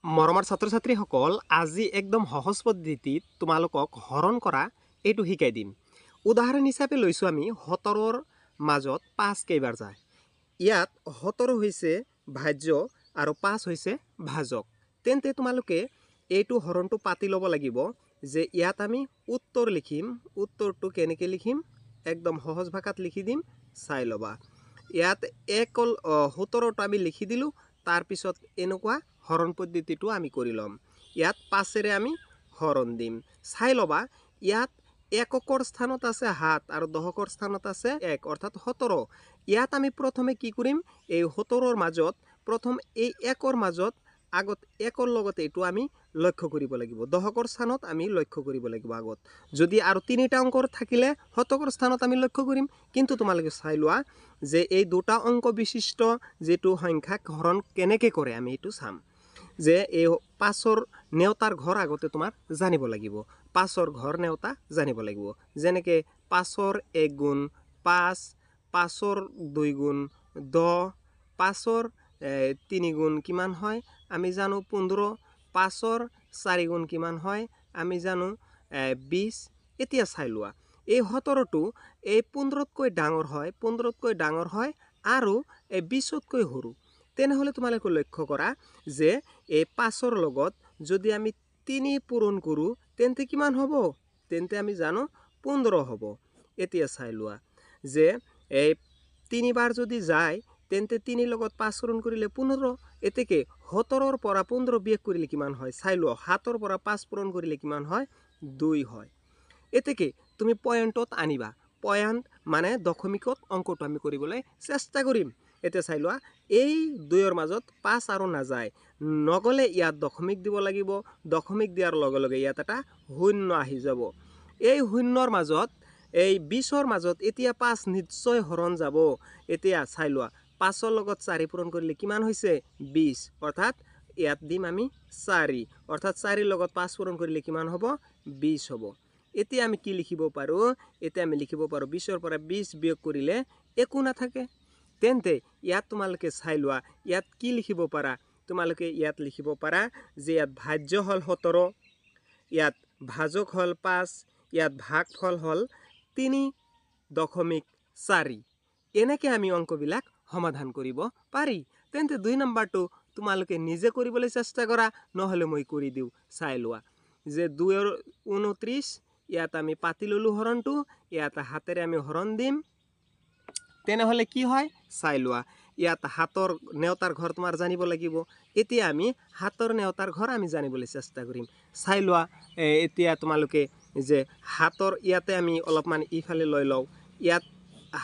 মৰমৰ ছাত্ৰ-ছাত্ৰীসকল, আজি একদম সহজ পদ্ধতিত তোমালোকক হৰণ কৰা এইটো শিকাই দিম। উদাহৰণ হিচাপে লৈছোঁ আমি 17ৰ মাজত 5 কেইবাৰ যায়। ইয়াত 17 হৈছে ভাজ্য আৰু 5 হৈছে ভাজক। তেন্তে তোমালোকে এইটো হৰণটো পাতি ল'ব লাগিব যে ইয়াত আমি উত্তৰ লিখিম। উত্তৰটো কেনেকৈ লিখিম? একদম সহজ ভাষাত লিখি দিম, চাই ল'বা। ইয়াত 17টো আমি লিখি দিলোঁ, তাৰপিছত এনেকুৱা হৰণ পদ্ধতিটো আমি কৰি ল'ম। ইয়াত 5ৰে আমি হৰণ দিম। চাই ল'বা, ইয়াত এককৰ স্থানত আছে 7 আৰু দশকৰ স্থানত আছে 1, অৰ্থাৎ 17। ইয়াত আমি প্ৰথমে কি কৰিম? এই 17ৰ মাজত প্ৰথম এই 1ৰ মাজত আগত 1ৰ লগত এইটো আমি লক্ষ্য কৰিব লাগিব। দশকৰ স্থানত আমি লক্ষ্য কৰিব লাগিব আগত। যদি আৰু 3টা অংকৰ থাকিলে শতকৰ স্থানত আমি লক্ষ্য কৰিম। কিন্তু তোমালোকে চাই লোৱা যে এই দুটা অংক বিশিষ্ট যেটো সংখ্যাক হৰণ কেনেকৈ কৰে আমি এইটো চাম। যে এই 5ৰ নেওতাৰ ঘৰ আগতে তোমাৰ জানিব লাগিব। 5ৰ ঘৰ নেওতা জানিব লাগিব। যেনেকৈ 5ৰ 1 গুণ 5, 5ৰ 2 গুণ 10, 5ৰ 3 গুণ কিমান হয় আমি জানো 15, 5ৰ 4 গুণ কিমান হয় আমি জানো 20। এতিয়া চাই লোৱা, এই 17টো এই 15তকৈ ডাঙৰ হয়, 15তকৈ ডাঙৰ হয় আৰু এই 20তকৈ সৰু। তেনেহ'লে তোমালোকে লক্ষ্য কৰা যে এই 5ৰ লগত যদি আমি 3 পূৰণ কৰোঁ তেন্তে কিমান হ'ব? তেন্তে আমি জানো 15 হ'ব। এতিয়া চাই লোৱা যে এই 3 বাৰ যদি যায় তেন্তে 3 লগত 5 পূৰণ কৰিলে 15। এতেকে 17ৰ পৰা 15 বিয়োগ কৰিলে কিমান হয় চাই লোৱা। 7ৰ পৰা 5 পূৰণ কৰিলে কিমান হয়? 2 হয়। এতেকে তুমি পয়েন্টত আনিবা। পয়েন্ট মানে দশমিকত অংকটো আমি কৰিবলৈ চেষ্টা কৰিম। এতিয়া চাই লোৱা, এই 2ৰ মাজত 5 আৰু নাযায়। নগ'লে ইয়াত দশমিক দিব লাগিব। দশমিক দিয়াৰ লগে লগে ইয়াত এটা শূন্য আহি যাব। এই শূন্যৰ মাজত এই 20ৰ মাজত এতিয়া 5 নিশ্চয় হৰণ যাব। এতিয়া চাই লোৱা, 5ৰ লগত 4 পূৰণ কৰিলে কিমান হৈছে? 20, অৰ্থাৎ ইয়াত দিম আমি 4, অৰ্থাৎ 4ৰ লগত 5 পূৰণ কৰিলে কিমান হ'ব? 20 হ'ব। এতিয়া আমি কি লিখিব পাৰোঁ? এতিয়া আমি লিখিব পাৰোঁ 20ৰ পৰা 20 বিয়োগ কৰিলে একো নাথাকে। তেন্তে ইয়াত তোমালোকে চাই লোৱা, ইয়াত কি লিখিব পাৰা? তোমালোকে ইয়াত লিখিব পাৰা যে ইয়াত ভাজ্য হ'ল 17, ইয়াত ভাজক হ'ল 5, ইয়াত ভাগফল হ'ল 3.4। এনেকৈ আমি অংকবিলাক সমাধান কৰিব পাৰি। তেন্তে 2 নম্বৰটো তোমালোকে নিজে কৰিবলৈ চেষ্টা কৰা, নহ'লে মই কৰি দিওঁ। চাই লোৱা যে 2ৰ 29, ইয়াত আমি পাতি ল'লোঁ হৰণটো, ইয়াত হাতেৰে আমি হৰণ দিম। তেনেহ'লে কি হয় চাই লোৱা, ইয়াত 7ৰ নেওতাৰ ঘৰ তোমাৰ জানিব লাগিব। এতিয়া আমি 7ৰ নেওতাৰ ঘৰ আমি জানিবলৈ চেষ্টা কৰিম। চাই লোৱা, এতিয়া তোমালোকে যে 7ৰ ইয়াতে আমি অলপমান ইফালে লৈ লওঁ। ইয়াত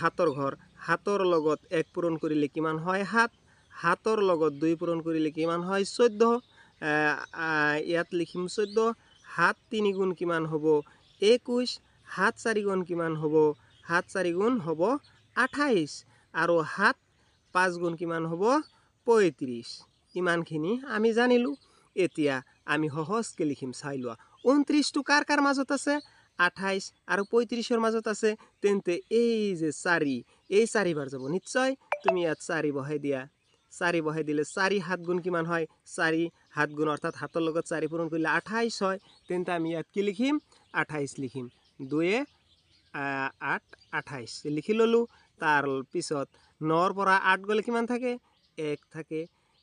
7ৰ ঘৰ, 7ৰ লগত 1 পূৰণ কৰিলে কিমান হয়? 7। 7ৰ লগত 2 পূৰণ কৰিলে কিমান হয়? 14। ইয়াত লিখিম 14। 7 3 গুণ কিমান হ'ব? 21। 7 4 গুণ কিমান হ'ব? 7 4 গুণ হ'ব 28 আৰু 7 5 গুণ কিমান হ'ব? 35। ইমানখিনি আমি জানিলোঁ। এতিয়া আমি সহজকৈ লিখিম, চাই লোৱা। 29টো কাৰ কাৰ মাজত আছে? 28 আৰু 35ৰ মাজত আছে। তেন্তে এই যে 4, এই 4 বাৰ যাব। নিশ্চয় তুমি ইয়াত 4 বহাই দিয়া। 4 বহাই দিলে 4 7 গুণ কিমান হয়? 4 7 গুণ, অৰ্থাৎ 7ৰ লগত 4 পূৰণ কৰিলে 28 হয়। তেন্তে আমি ইয়াত কি লিখিম? 28 লিখিম। 2 8 28 লিখি ল'লোঁ। তাৰ পিছত 9ৰ পৰা 8 গ'লে কিমান থাকে? 1 থাকে।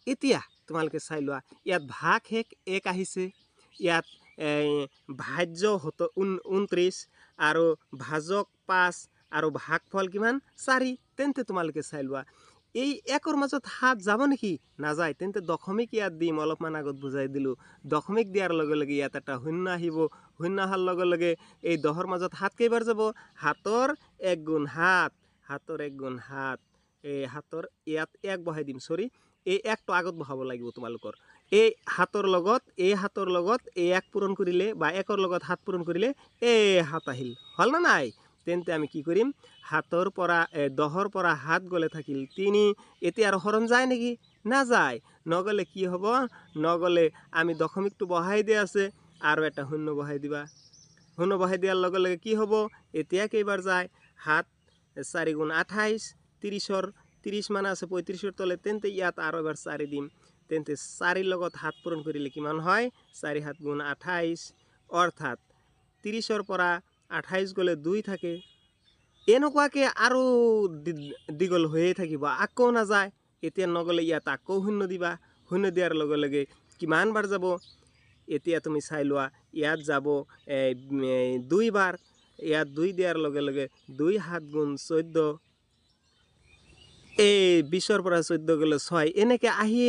এতিয়া তোমালোকে চাই লোৱা, ইয়াত ভাগ শেষ 1 আহিছে। ইয়াত ভাজ্য 29 আৰু ভাজক 5 আৰু ভাগফল কিমান? 4। তেন্তে তোমালোকে চাই লোৱা, এই 1ৰ মাজত 7 যাব নেকি? নাযায়। তেন্তে দশমিক ইয়াত দিম। অলপমান আগত বুজাই দিলোঁ। দশমিক দিয়াৰ লগে লগে ইয়াত এটা শূন্য আহিব। শূন্য অহাৰ লগে লগে এই 10ৰ মাজত 7 কেইবাৰ যাব? 7ৰ 1 গুণ 7, 7ৰ 1 গুণ 7। এই 7ৰ ইয়াত 1 বহাই দিম, চৰি, এই 1টো আগত বহাব লাগিব তোমালোকৰ। এই 7ৰ লগত এই 1 পূৰণ কৰিলে বা 1ৰ লগত 7 পূৰণ কৰিলে এই 7 আহিল। হ'ল না নাই? তেন্তে আমি কি কৰিম? 7ৰ পৰা 10ৰ পৰা 7 গ'লে থাকিল 3। এতিয়া আৰু হৰণ যায় নেকি? নাযায়। নগ'লে কি হ'ব? নগ'লে আমি দশমিকটো বহাই দিয়া আছে, আৰু এটা শূন্য বহাই দিবা। শূন্য বহাই দিয়াৰ লগে লগে কি হ'ব? এতিয়া কেইবাৰ যায়? 7 4 গুণ 28, 30 মানে আছে 35ৰ তলে। তেন্তে ইয়াত আৰু এবাৰ 4 দিম। তেন্তে 4 লগত 7 পূৰণ কৰিলে কিমান হয় 4 7 গুণ 28 অৰ্থাৎ 30 পৰা 28 গ'লে 2 থাকে এনেকুৱাকে আৰু দীঘল হৈয়ে থাকিব আকৌ নাযায় এতিয়া নগ'লে ইয়াত আকৌ শূন্য দিবা শূন্য দিয়াৰ লগে লগে কিমান বাৰ যাব এতিয়া তুমি চাই লোৱা ইয়াত যাব 2 বাৰ ইয়াত 2 দিয়াৰ লগে লগে 2 7 গুণ 14 এই 20 পৰা 14 গ'লে 6 এনেকৈ আহিয়ে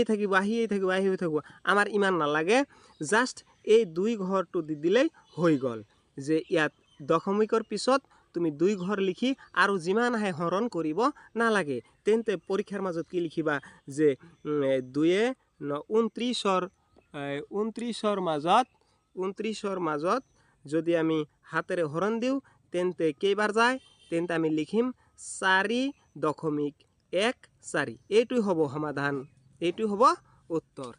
থাকিব আমাৰ ইমান নালাগে জাষ্ট এই 2 ঘৰটো দি দিলেই হৈ গ'ল যে ইয়াত দশমিকৰ পিছত তুমি 2 ঘৰ লিখি আৰু যিমান আহে হৰণ কৰিব নালাগে তেন্তে পৰীক্ষাৰ মাজত কি লিখিবা যে 2 29ৰ মাজত যদি আমি হাতেৰে হৰণ দিওঁ তেন্তে কেইবাৰ যায় তেন্তে আমি লিখিম 4.14 এইটোই হ'ব সমাধান এইটোই হ'ব উত্তৰ